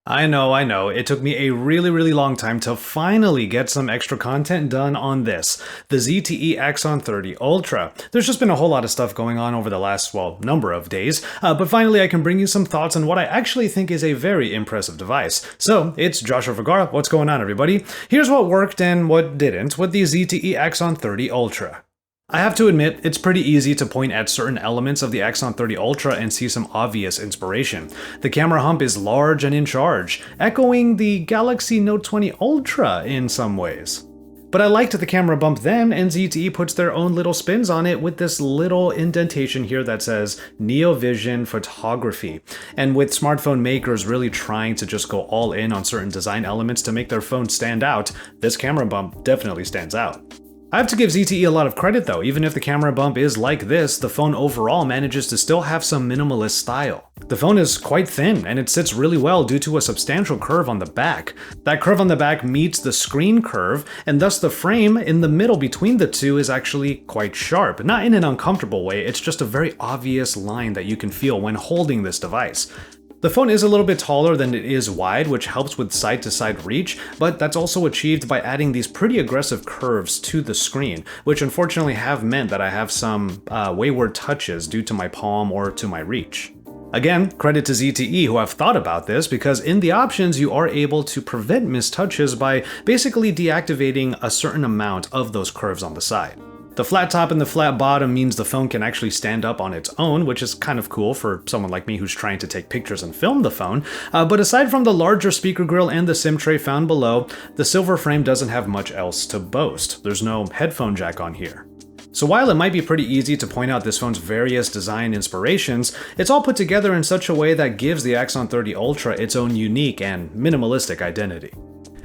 I know. It took me a really long time to finally get some extra content done on this, the ZTE Axon 30 Ultra. There's just been a whole lot of stuff going on over the last, well, number of days, but finally I can bring you some thoughts on what I actually think is a very impressive device. So, it's Joshua Vergara. What's going on, everybody? Here's what worked and what didn't with the ZTE Axon 30 Ultra. I have to admit, it's pretty easy to point at certain elements of the Axon 30 Ultra and see some obvious inspiration. The camera hump is large and in charge, echoing the Galaxy Note 20 Ultra in some ways. But I liked the camera bump then, and ZTE puts their own little spins on it with this little indentation here that says NeoVision Photography. And with smartphone makers really trying to just go all in on certain design elements to make their phone stand out, this camera bump definitely stands out. I have to give ZTE a lot of credit though. Even if the camera bump is like this, the phone overall manages to still have some minimalist style. The phone is quite thin, and it sits really well due to a substantial curve on the back. That curve on the back meets the screen curve, and thus the frame in the middle between the two is actually quite sharp. Not in an uncomfortable way, it's just a very obvious line that you can feel when holding this device. The phone is a little bit taller than it is wide, which helps with side-to-side reach, but that's also achieved by adding these pretty aggressive curves to the screen, which unfortunately have meant that I have some wayward touches due to my palm or to my reach. Again, credit to ZTE who have thought about this, because in the options you are able to prevent mistouches by basically deactivating a certain amount of those curves on the side. The flat top and the flat bottom means the phone can actually stand up on its own, which is kind of cool for someone like me who's trying to take pictures and film the phone. But aside from the larger speaker grill and the SIM tray found below, the silver frame doesn't have much else to boast. There's no headphone jack on here. So while it might be pretty easy to point out this phone's various design inspirations, it's all put together in such a way that gives the Axon 30 Ultra its own unique and minimalistic identity.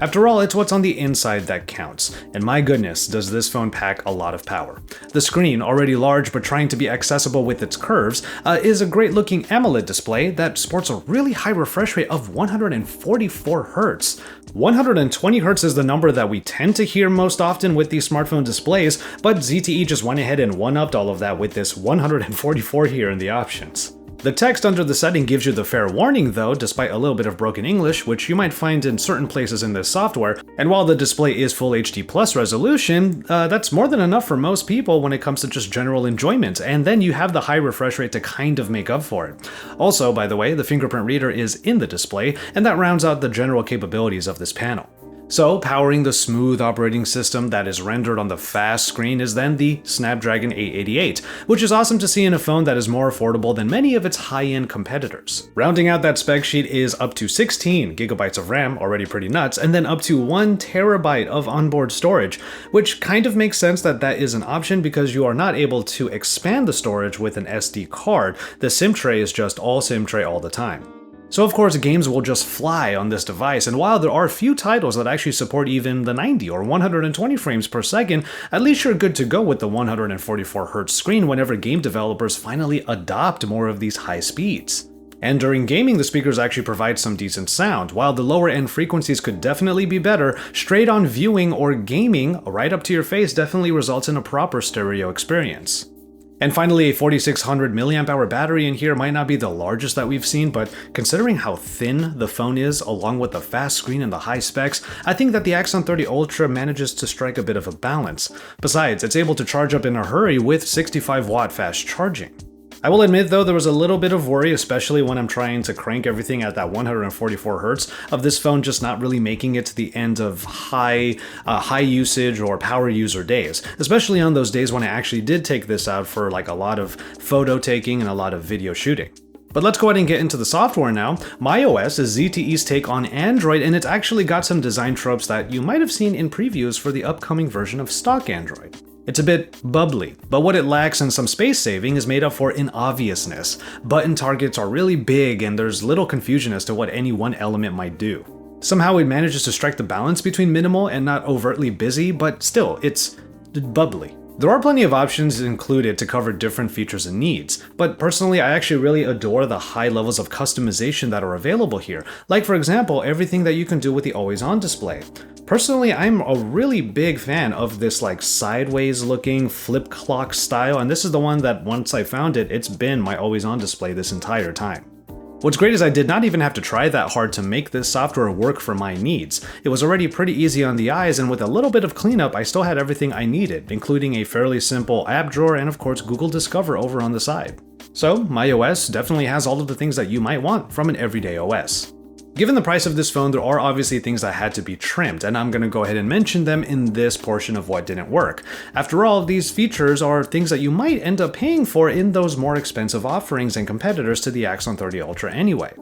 After all, it's what's on the inside that counts, and my goodness does this phone pack a lot of power. The screen, already large but trying to be accessible with its curves, is a great looking AMOLED display that sports a really high refresh rate of 144 Hz. 120 Hz is the number that we tend to hear most often with these smartphone displays, but ZTE just went ahead and one-upped all of that with this 144 here in the options. The text under the setting gives you the fair warning though, despite a little bit of broken English, which you might find in certain places in this software, and while the display is Full HD Plus resolution, that's more than enough for most people when it comes to just general enjoyment, and then you have the high refresh rate to kind of make up for it. Also, by the way, the fingerprint reader is in the display, and that rounds out the general capabilities of this panel. So, powering the smooth operating system that is rendered on the fast screen is then the Snapdragon 888, which is awesome to see in a phone that is more affordable than many of its high-end competitors. Rounding out that spec sheet is up to 16 gigabytes of RAM, already pretty nuts, and then up to 1 terabyte of onboard storage, which kind of makes sense that that is an option because you are not able to expand the storage with an SD card. The SIM tray is just all SIM tray all the time. So of course games will just fly on this device, and while there are a few titles that actually support even the 90 or 120 frames per second, at least you're good to go with the 144 Hz screen whenever game developers finally adopt more of these high speeds. And during gaming, the speakers actually provide some decent sound. While the lower end frequencies could definitely be better, straight on viewing or gaming right up to your face definitely results in a proper stereo experience. And finally, a 4600 mAh battery in here might not be the largest that we've seen, but considering how thin the phone is, along with the fast screen and the high specs, I think that the Axon 30 Ultra manages to strike a bit of a balance. Besides, it's able to charge up in a hurry with 65-watt fast charging. I will admit though, there was a little bit of worry, especially when I'm trying to crank everything at that 144 Hz, of this phone just not really making it to the end of high usage or power user days, especially on those days when I actually did take this out for like a lot of photo taking and a lot of video shooting. But let's go ahead and get into the software now. MyOS is ZTE's take on Android, and it's actually got some design tropes that you might have seen in previews for the upcoming version of stock Android. It's a bit bubbly, but what it lacks in some space saving is made up for in obviousness. Button targets are really big, and there's little confusion as to what any one element might do. Somehow it manages to strike the balance between minimal and not overtly busy, but still, it's bubbly. There are plenty of options included to cover different features and needs, but personally I actually really adore the high levels of customization that are available here, like for example everything that you can do with the always-on display. Personally, I'm a really big fan of this like sideways looking flip clock style, and this is the one that once I found it, it's been my always-on display this entire time. What's great is I did not even have to try that hard to make this software work for my needs. It was already pretty easy on the eyes, and with a little bit of cleanup, I still had everything I needed, including a fairly simple app drawer and of course Google Discover over on the side. So my OS definitely has all of the things that you might want from an everyday OS. Given the price of this phone, there are obviously things that had to be trimmed, and I'm going to go ahead and mention them in this portion of what didn't work. After all, these features are things that you might end up paying for in those more expensive offerings and competitors to the Axon 30 Ultra anyway.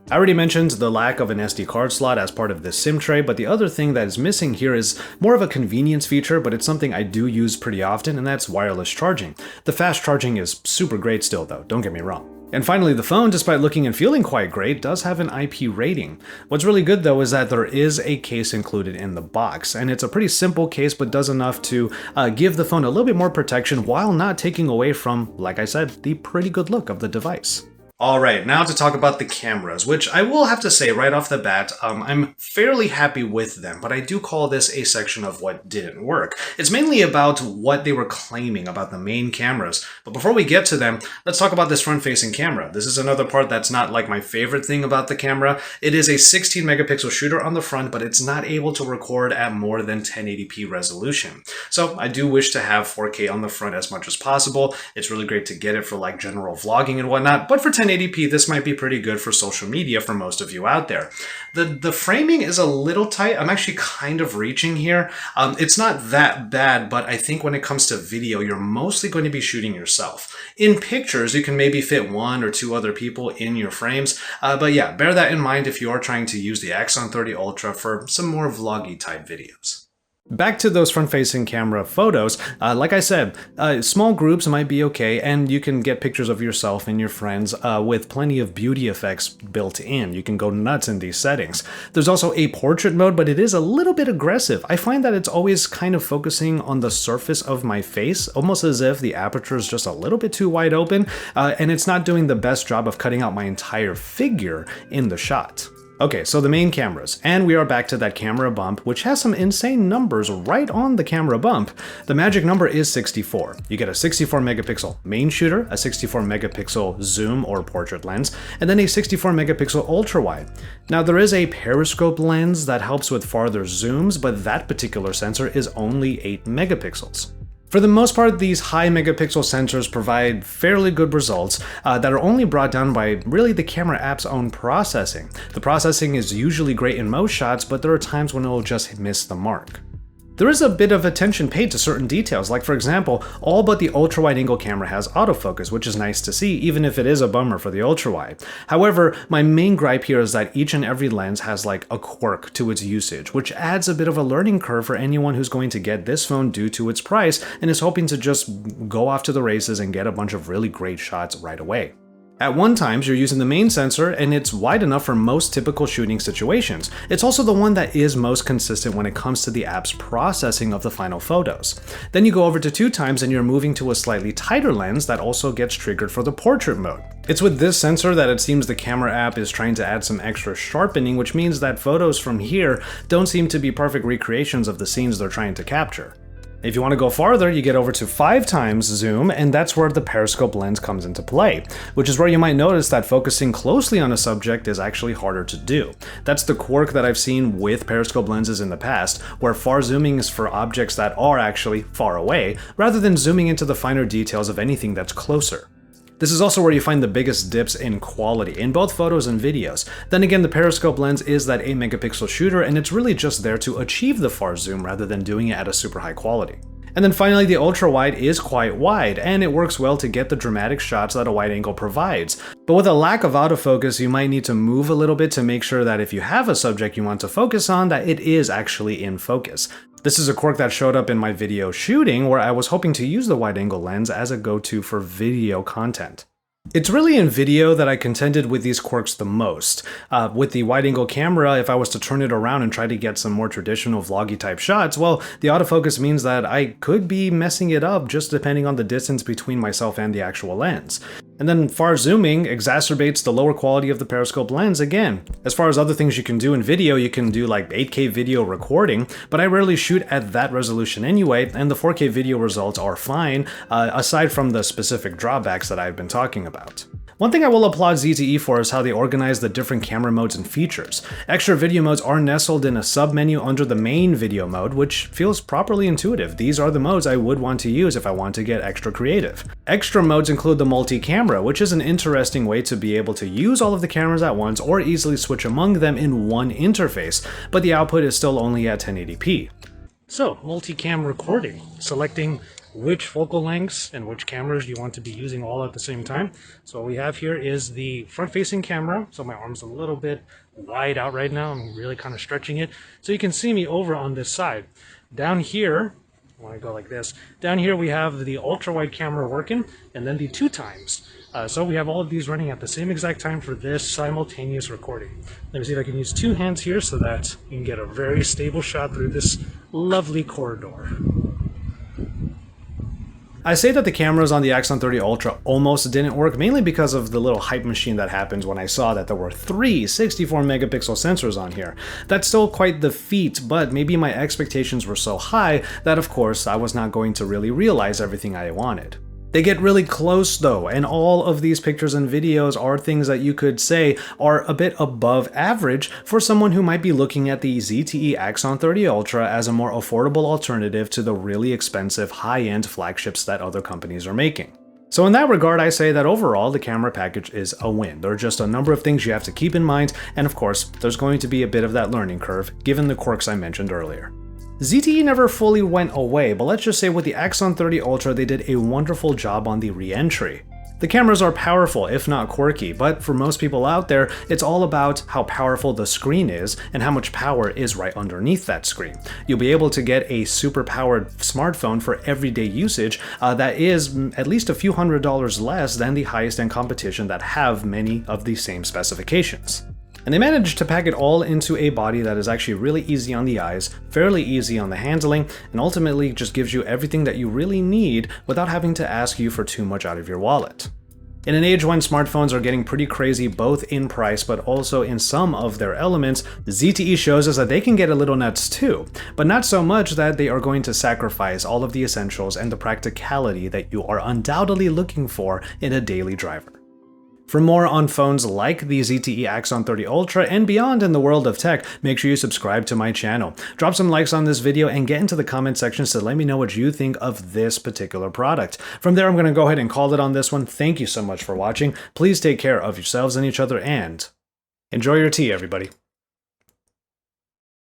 I already mentioned the lack of an SD card slot as part of this SIM tray, but the other thing that is missing here is more of a convenience feature, but it's something I do use pretty often, and that's wireless charging. The fast charging is super great still though, don't get me wrong. And finally, the phone, despite looking and feeling quite great, does have an IP rating. What's really good though is that there is a case included in the box, and it's a pretty simple case but does enough to give the phone a little bit more protection while not taking away from, like I said, the pretty good look of the device. Alright, now to talk about the cameras, which I will have to say right off the bat, I'm fairly happy with them, but I do call this a section of what didn't work. It's mainly about what they were claiming about the main cameras, but before we get to them, let's talk about this front-facing camera. This is another part that's not like my favorite thing about the camera. It is a 16 megapixel shooter on the front, but it's not able to record at more than 1080p resolution. So I do wish to have 4K on the front as much as possible. It's really great to get it for like general vlogging and whatnot, but for 1080p, this might be pretty good for social media for most of you out there. The framing is a little tight. I'm actually kind of reaching here. It's not that bad, but I think when it comes to video, you're mostly going to be shooting yourself. In pictures, you can maybe fit 1 or 2 other people in your frames, but yeah, bear that in mind if you are trying to use the Axon 30 Ultra for some more vloggy type videos. Back to those front-facing camera photos, like I said, small groups might be okay, and you can get pictures of yourself and your friends with plenty of beauty effects built in. You can go nuts in these settings. There's also a portrait mode, but it is a little bit aggressive. I find that it's always kind of focusing on the surface of my face, almost as if the aperture is just a little bit too wide open, and it's not doing the best job of cutting out my entire figure in the shot. Okay, so the main cameras, and we are back to that camera bump, which has some insane numbers right on the camera bump. The magic number is 64. You get a 64 megapixel main shooter, a 64 megapixel zoom or portrait lens, and then a 64 megapixel ultra wide. Now there is a periscope lens that helps with farther zooms, but that particular sensor is only 8 megapixels. For the most part, these high megapixel sensors provide fairly good results that are only brought down by really the camera app's own processing. The processing is usually great in most shots, but there are times when it will just miss the mark. There is a bit of attention paid to certain details, like for example, all but the ultra-wide angle camera has autofocus, which is nice to see, even if it is a bummer for the ultra-wide. However, my main gripe here is that each and every lens has like a quirk to its usage, which adds a bit of a learning curve for anyone who's going to get this phone due to its price and is hoping to just go off to the races and get a bunch of really great shots right away. At one time, you're using the main sensor, and it's wide enough for most typical shooting situations. It's also the one that is most consistent when it comes to the app's processing of the final photos. Then you go over to 2 times and you're moving to a slightly tighter lens that also gets triggered for the portrait mode. It's with this sensor that it seems the camera app is trying to add some extra sharpening, which means that photos from here don't seem to be perfect recreations of the scenes they're trying to capture. If you want to go farther, you get over to 5 times zoom, and that's where the periscope lens comes into play, which is where you might notice that focusing closely on a subject is actually harder to do. That's the quirk that I've seen with periscope lenses in the past, where far zooming is for objects that are actually far away, rather than zooming into the finer details of anything that's closer. This is also where you find the biggest dips in quality, in both photos and videos. Then again, the periscope lens is that 8 megapixel shooter, and it's really just there to achieve the far zoom rather than doing it at a super high quality. And then finally, the ultra wide is quite wide, and it works well to get the dramatic shots that a wide angle provides. But with a lack of autofocus, you might need to move a little bit to make sure that if you have a subject you want to focus on, that it is actually in focus. This is a quirk that showed up in my video shooting, where I was hoping to use the wide angle lens as a go-to for video content. It's really in video that I contended with these quirks the most. With the wide-angle camera, if I was to turn it around and try to get some more traditional vloggy type shots, well, the autofocus means that I could be messing it up just depending on the distance between myself and the actual lens. And then far zooming exacerbates the lower quality of the periscope lens again. As far as other things you can do in video, you can do like 8K video recording, but I rarely shoot at that resolution anyway, and the 4K video results are fine, aside from the specific drawbacks that I've been talking about. One thing I will applaud ZTE for is how they organize the different camera modes and features. Extra video modes are nestled in a sub-menu under the main video mode, which feels properly intuitive. These are the modes I would want to use if I want to get extra creative. Extra modes include the multi-camera, which is an interesting way to be able to use all of the cameras at once or easily switch among them in one interface, but the output is still only at 1080p. So, multi-cam recording, selecting which focal lengths and which cameras you want to be using all at the same time. So what we have here is the front-facing camera. So my arm's a little bit wide out right now. I'm really kind of stretching it. So you can see me over on this side. Down here, when I go like this, down here we have the ultra-wide camera working, and then the 2x. So we have all of these running at the same exact time for this simultaneous recording. Let me see if I can use two hands here so that you can get a very stable shot through this lovely corridor. I say that the cameras on the Axon 30 Ultra almost didn't work, mainly because of the little hype machine that happens when I saw that there were 3 64 megapixel sensors on here. That's still quite the feat, but maybe my expectations were so high that of course I was not going to really realize everything I wanted. They get really close though, and all of these pictures and videos are things that you could say are a bit above average for someone who might be looking at the ZTE Axon 30 Ultra as a more affordable alternative to the really expensive high-end flagships that other companies are making. So in that regard, I say that overall the camera package is a win. There are just a number of things you have to keep in mind, and of course, there's going to be a bit of that learning curve given the quirks I mentioned earlier. ZTE never fully went away, but let's just say with the Axon 30 Ultra they did a wonderful job on the re-entry. The cameras are powerful, if not quirky, but for most people out there, it's all about how powerful the screen is and how much power is right underneath that screen. You'll be able to get a super powered smartphone for everyday usage that is at least a few $100s less than the highest end competition that have many of the same specifications. And they managed to pack it all into a body that is actually really easy on the eyes, fairly easy on the handling, and ultimately just gives you everything that you really need without having to ask you for too much out of your wallet. In an age when smartphones are getting pretty crazy both in price but also in some of their elements, ZTE shows us that they can get a little nuts too, but not so much that they are going to sacrifice all of the essentials and the practicality that you are undoubtedly looking for in a daily driver. For more on phones like the ZTE Axon 30 Ultra and beyond in the world of tech, make sure you subscribe to my channel. Drop some likes on this video and get into the comment section to let me know what you think of this particular product. From there, I'm going to go ahead and call it on this one. Thank you so much for watching. Please take care of yourselves and each other and enjoy your tea, everybody.